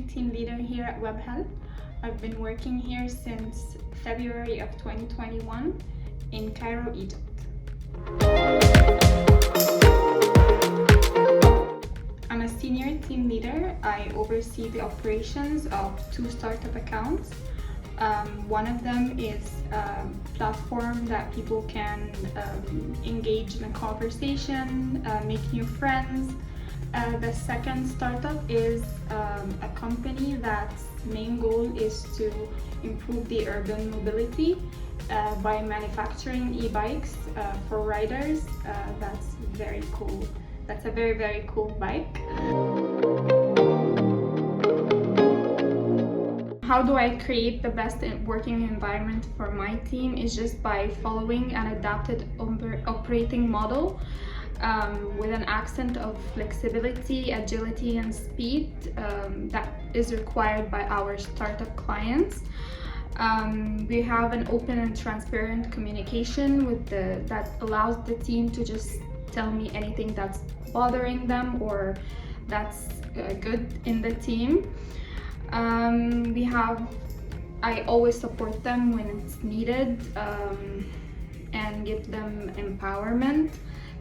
team leader here at WebHelp. I've been working here since February of 2021 in Cairo, Egypt. I'm a senior team leader. I oversee the operations of 2 startup accounts. One of them is a platform that people can engage in a conversation, make new friends. The second startup is a company that's main goal is to improve the urban mobility by manufacturing e-bikes for riders. That's very cool. That's a very, very cool bike. How do I create the best working environment for my team is just by following an adapted operating model with an accent of flexibility, agility, and speed that is required by our startup clients. We have an open and transparent communication that allows the team to just tell me anything that's bothering them or that's good in the team. I always support them when it's needed and give them empowerment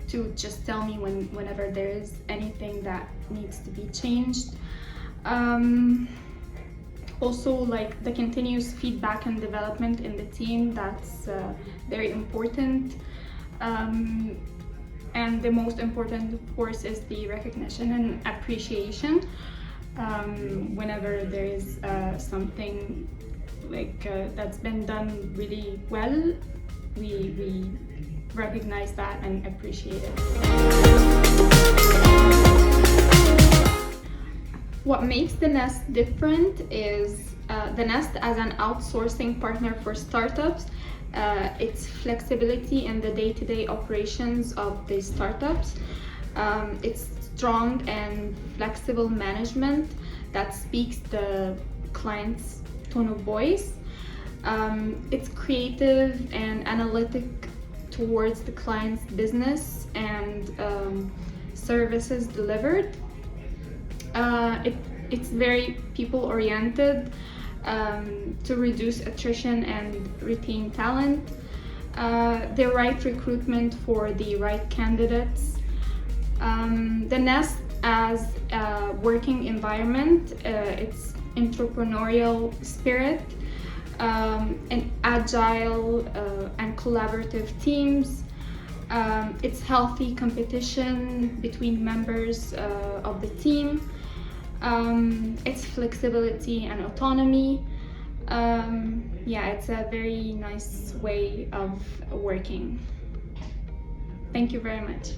to just tell me whenever there is anything that needs to be changed. Also, like the continuous feedback and development in the team, that's very important. And the most important, of course, is the recognition and appreciation. Whenever there is something like that's been done really well, we recognize that and appreciate it. What makes the Nest different is the Nest as an outsourcing partner for startups. Its flexibility in the day-to-day operations of the startups. Its strong and flexible management that speaks the client's tone of voice. It's creative and analytic towards the client's business and services delivered. It's very people-oriented to reduce attrition and retain talent. The right recruitment for the right candidates. The Nest as a working environment, its entrepreneurial spirit, and agile and collaborative teams, its healthy competition between members of the team, its flexibility and autonomy. Yeah, it's a very nice way of working. Thank you very much.